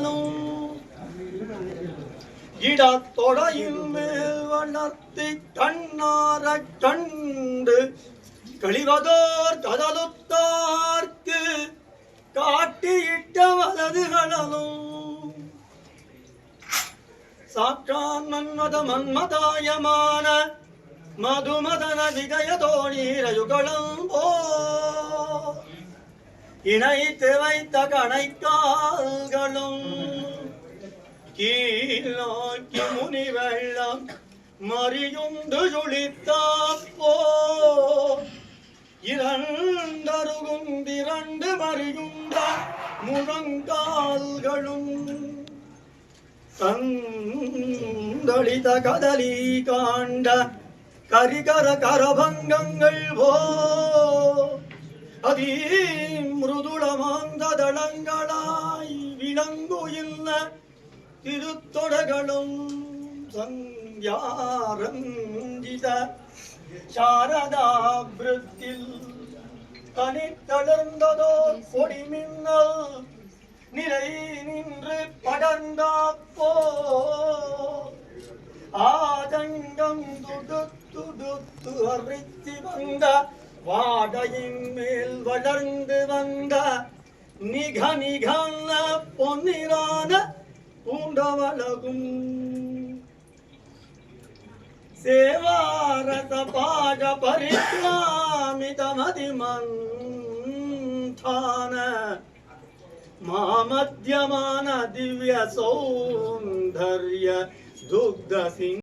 கடலும் இடத்தொடையின் மேல் வளர்த்தி கண்ணாரக் கண்டு கழிவதோர் கடலுத்தார்க்கு காட்டியிட்ட வலதுகளலும் சாற்றான் மன்மதாயமான மதுமதன விஜயதோணீரயுகளும் போ இணைத்து வைத்த கணைக்கால்களும் கீழ் நோக்கி முனி வெள்ளம் மறியுண்டு ஜொலித்தாப்போ இரண்டருகுந்திரண்டு மறியுண்ட முழங்கால்களும் தந்தளித கதலி காண்ட கரிகர கரபங்கங்கள் போ அதி மிருதுளமாந்த தளங்களாய் விளங்குயில்ல திருத்தொடர்களும் சந்தியாரஞ்சித சாரதாபிருத்தில் தனித்தளர்ந்ததோ கொடி மின்னல் நிலை நின்று படர்ந்தாப்போ ஆதங்கம் துடுத்து அறித்தி வந்த வாடையின் மேல் வளர்ந்து வந்த நிகன பொன்னிறான பூண்டவளகும் சேவாரத பாட பரிக்ராமிதமதிமந்தான மாமத்யமான திவ்ய சௌந்தர்ய துக்த சிங்